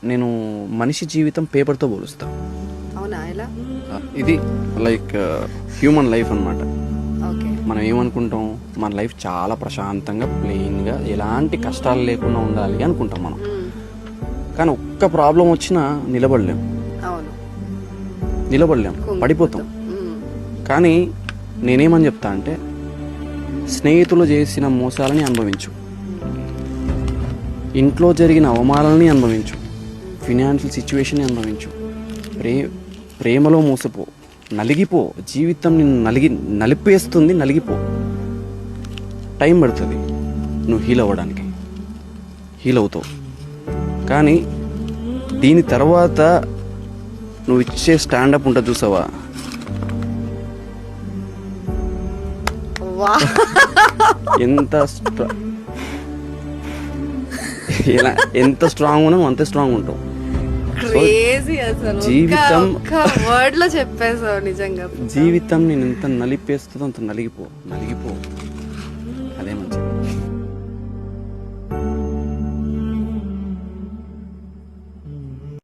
నేను మనిషి జీవితం పేపర్తో పోలుస్తా. అవునా, ఎలా? ఇది లైక్ హ్యూమన్ లైఫ్ అన్నమాట. ఓకే. మనం ఏమనుకుంటాం, మన లైఫ్ చాలా ప్రశాంతంగా ప్లెయిన్గా ఎలాంటి కష్టాలు లేకుండా ఉండాలి అనుకుంటాం మనం. కానీ ఒక్క ప్రాబ్లం వచ్చినా నిలబడలేం, అవును, నిలబడలేం, పడిపోతాం. కానీ నేనేమని చెప్తా అంటే, స్నేహితులు చేసిన మోసాలని అనుభవించు, ఇంట్లో జరిగిన అవమానాలని అనుభవించు, ఫినాన్షియల్ సిచ్యువేషన్ అనుభవించు, ప్రేమలో మోసపో, నలిగిపో. జీవితం నిన్ను నలిపేస్తుంది, నలిగిపో. టైం పడుతుంది నువ్వు హీల్ అవ్వడానికి, హీల్ అవుతావు. కానీ దీని తర్వాత నువ్వు ఇచ్చే స్టాండప్ ఉంటుంది చూసావా, ఎంత స్ట్రాంగ్ ఉన్నావు అంతే స్ట్రాంగ్ ఉంటావు. క్రేజీ అసలు. జీవితం వర్డ్ లో చెప్పేసావు నిజంగా. జీవితం నేను ఎంత నలిపేస్తుందో అంత నలిగిపో, అదే మంచిది.